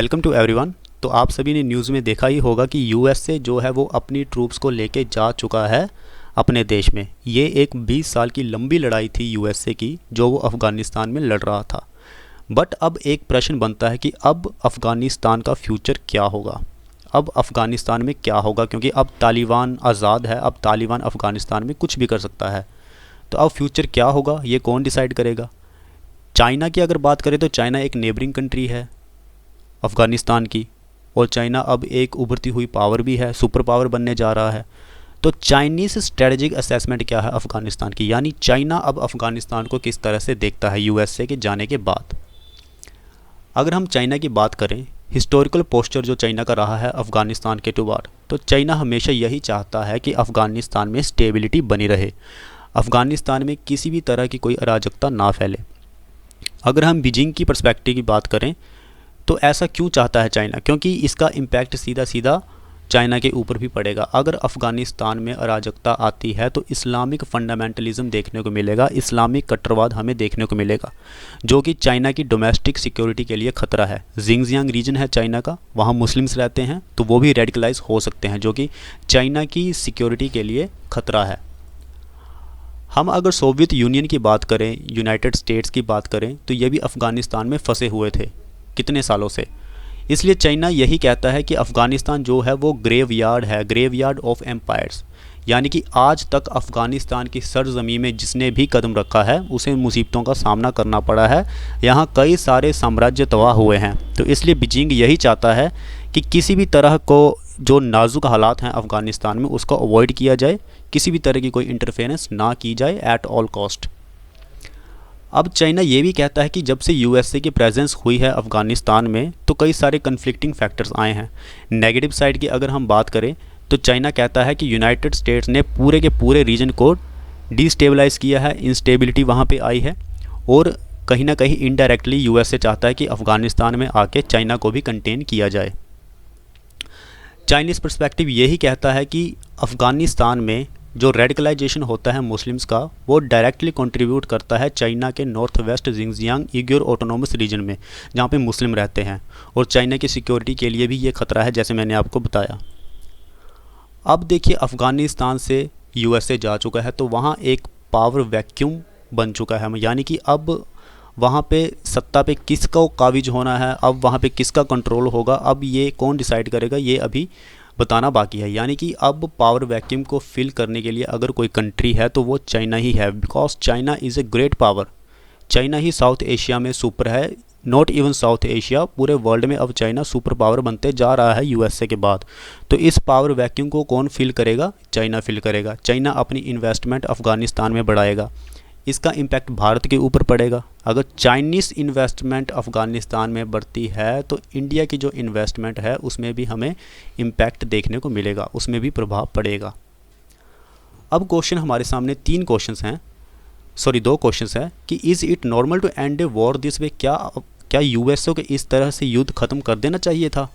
Welcome to everyone. तो आप सभी ने न्यूज़ में देखा ही होगा कि यूएसए जो है वो अपनी ट्रूप्स को लेके जा चुका है अपने देश में। ये एक 20 साल की लंबी लड़ाई थी यूएसए की, जो वो अफ़गानिस्तान में लड़ रहा था। बट अब एक प्रश्न बनता है कि अब अफ़गानिस्तान का फ्यूचर क्या होगा, अब अफ़गानिस्तान में क्या होगा, क्योंकि अब तालिबान आज़ाद है, अब तालिबान अफ़गानिस्तान में कुछ भी कर सकता है। तो अब फ्यूचर क्या होगा, ये कौन डिसाइड करेगा। चाइना की अगर बात करें तो चाइना एक नेबरिंग कंट्री है अफ़गानिस्तान की, और चाइना अब एक उभरती हुई पावर भी है, सुपर पावर बनने जा रहा है। तो चाइनीज़ स्ट्रेटजिक असेसमेंट क्या है अफ़गानिस्तान की, यानी चाइना अब अफ़गानिस्तान को किस तरह से देखता है यूएसए के जाने के बाद। अगर हम चाइना की बात करें, हिस्टोरिकल पोस्चर जो चाइना का रहा है अफ़गानिस्तान के टुवार्ड, तो चाइना हमेशा यही चाहता है कि अफ़गानिस्तान में स्टेबिलिटी बनी रहे, अफ़गानिस्तान में किसी भी तरह की कोई अराजकता ना फैले। अगर हम बीजिंग की पर्सपेक्टिव की बात करें तो ऐसा क्यों चाहता है चाइना, क्योंकि इसका इम्पैक्ट सीधा सीधा चाइना के ऊपर भी पड़ेगा। अगर अफ़गानिस्तान में अराजकता आती है तो इस्लामिक फंडामेंटलिज्म देखने को मिलेगा, इस्लामिक कट्टरवाद हमें देखने को मिलेगा, जो कि चाइना की डोमेस्टिक सिक्योरिटी के लिए ख़तरा है। जिंगजियांग रीजन है चाइना का, वहाँ मुस्लिम्स रहते हैं, तो वो भी रेडिकलाइज हो सकते हैं, जो कि चाइना की सिक्योरिटी के लिए ख़तरा है। हम अगर सोवियत यूनियन की बात करें, यूनाइटेड स्टेट्स की बात करें, तो ये भी अफ़गानिस्तान में फंसे हुए थे कितने सालों से। इसलिए चाइना यही कहता है कि अफ़गानिस्तान जो है वो ग्रेवयार्ड है, ग्रेवयार्ड ऑफ एम्पायर्स, यानी कि आज तक अफ़गानिस्तान की सरज़मीं में जिसने भी कदम रखा है उसे मुसीबतों का सामना करना पड़ा है। यहाँ कई सारे साम्राज्य तबाह हुए हैं। तो इसलिए बीजिंग यही चाहता है कि किसी भी तरह को जो नाजुक हालात हैं अफ़गानिस्तान में उसको अवॉइड किया जाए, किसी भी तरह की कोई इंटरफेरेंस ना की जाए एट ऑल कॉस्ट। अब चाइना ये भी कहता है कि जब से यूएसए की प्रेजेंस हुई है अफ़गानिस्तान में तो कई सारे कन्फ्लिक्टिंग फैक्टर्स आए हैं। नेगेटिव साइड की अगर हम बात करें तो चाइना कहता है कि यूनाइटेड स्टेट्स ने पूरे के पूरे रीजन को डिस्टेबलाइज़ किया है, इंस्टेबिलिटी वहाँ पे आई है, और कहीं ना कहीं इनडायरेक्टली यूएसए चाहता है कि अफ़गानिस्तान में आके चाइना को भी कंटेन किया जाए। चाइनीज़ पर्सपेक्टिव यही कहता है कि अफ़गानिस्तान में जो रेडिकलाइजेशन होता है मुस्लिम्स का, वो डायरेक्टली कंट्रीब्यूट करता है चाइना के north west Xinjiang Uyghur autonomous region में, जहाँ पे मुस्लिम रहते हैं, और चाइना की सिक्योरिटी के लिए भी ये खतरा है, जैसे मैंने आपको बताया। अब देखिए अफ़गानिस्तान से यूएसए जा चुका है तो वहाँ एक पावर वैक्यूम बन चुका है, यानी कि अब वहाँ पे सत्ता पे किसका काबिज होना है, अब वहाँ पे किसका कंट्रोल होगा, अब ये कौन डिसाइड करेगा, ये अभी बताना बाकी है। यानी कि अब पावर वैक्यूम को फिल करने के लिए अगर कोई कंट्री है तो वो चाइना ही है, because China is a great power. China he south Asia में सुपर है, नॉट इवन साउथ एशिया, पूरे वर्ल्ड में अब चाइना सुपर पावर बनते जा रहा है यूएसए के बाद। तो इस पावर वैक्यूम को कौन फिल करेगा, चाइना फिल करेगा। चाइना अपनी इन्वेस्टमेंट अफ़गानिस्तान में बढ़ाएगा, इसका इम्पैक्ट भारत के ऊपर पड़ेगा। अगर चाइनीज़ इन्वेस्टमेंट अफ़गानिस्तान में बढ़ती है तो इंडिया की जो इन्वेस्टमेंट है उसमें भी हमें इम्पैक्ट देखने को मिलेगा, उसमें भी प्रभाव पड़ेगा। अब क्वेश्चन हमारे सामने दो क्वेश्चंस हैं कि is it normal to end a war this way, क्या यूएसए को इस तरह से युद्ध ख़त्म कर देना चाहिए था।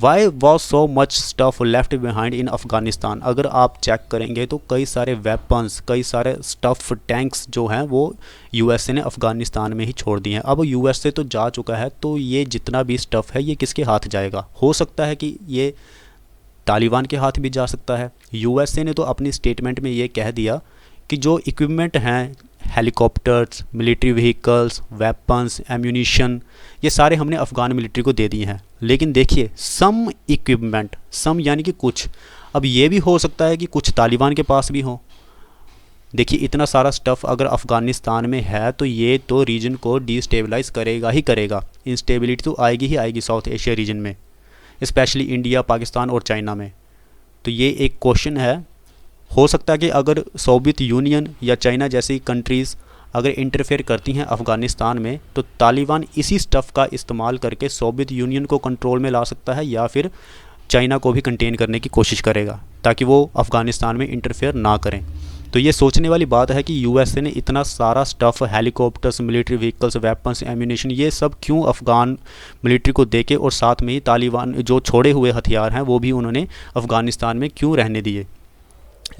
Why was so much stuff left behind in Afghanistan. अगर आप चेक करेंगे तो कई सारे वेपन्स, कई सारे स्टफ टैंक्स जो हैं वो यूएसए ने अफ़गानिस्तान में ही छोड़ दिए हैं। अब यूएसए तो जा चुका है, तो ये जितना भी स्टफ़ है ये किसके हाथ जाएगा। हो सकता है कि ये तालिबान के हाथ भी जा सकता है। यूएसए ने तो अपनी स्टेटमेंट में ये कह दिया कि जो इक्विपमेंट हैं, helicopters, military vehicles, weapons, ammunition, ये सारे हमने अफ़गान मिलिट्री को दे दिए हैं। लेकिन देखिए सम इक्विपमेंट, सम यानी कि कुछ, अब ये भी हो सकता है कि कुछ तालिबान के पास भी हो। देखिए इतना सारा स्टफ़ अगर अफ़गानिस्तान में है तो ये तो रीजन को डिस्टेबलाइज़ करेगा ही करेगा, इंस्टेबिलिटी तो आएगी ही आएगी साउथ एशिया रीजन में, स्पेशली इंडिया, पाकिस्तान और चाइना में। तो ये एक क्वेश्चन है। हो सकता है कि अगर सोवियत यूनियन या चाइना जैसी कंट्रीज़ अगर इंटरफेयर करती हैं अफ़गानिस्तान में तो तालिबान इसी स्टफ़ का इस्तेमाल करके सोवियत यूनियन को कंट्रोल में ला सकता है, या फिर चाइना को भी कंटेन करने की कोशिश करेगा ताकि वो अफ़गानिस्तान में इंटरफेयर ना करें। तो ये सोचने वाली बात है कि यूएसए ने इतना सारा stuff, helicopters, military vehicles, weapons, ammunition, ये सब क्यों अफ़गान मिलिट्री को देके, और साथ में ही तालिबान जो छोड़े हुए हथियार हैं वो भी उन्होंने अफ़गानिस्तान में क्यों रहने दिए।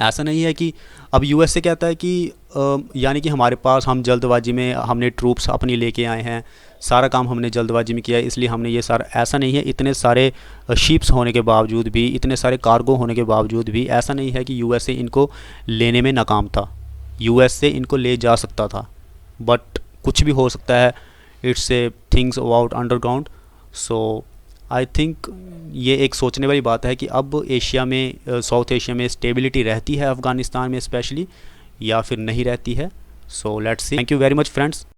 ऐसा नहीं है कि अब यूएसए कहता है कि यानी कि हमारे पास, हम जल्दबाजी में हमने ट्रूप्स अपनी लेके आए हैं, सारा काम हमने जल्दबाजी में किया है इसलिए हमने ये सारा, ऐसा नहीं है। इतने सारे शिप्स होने के बावजूद भी, इतने सारे कार्गो होने के बावजूद भी ऐसा नहीं है कि यूएसए इनको लेने में नाकाम था। यूएसए इनको ले जा सकता था, बट कुछ भी हो सकता है। It's a things about underground. So I think ये एक सोचने वाली बात है कि अब एशिया में, साउथ एशिया में स्टेबिलिटी रहती है अफ़गानिस्तान में स्पेशली, या फिर नहीं रहती है। So let's see. Thank you very much friends.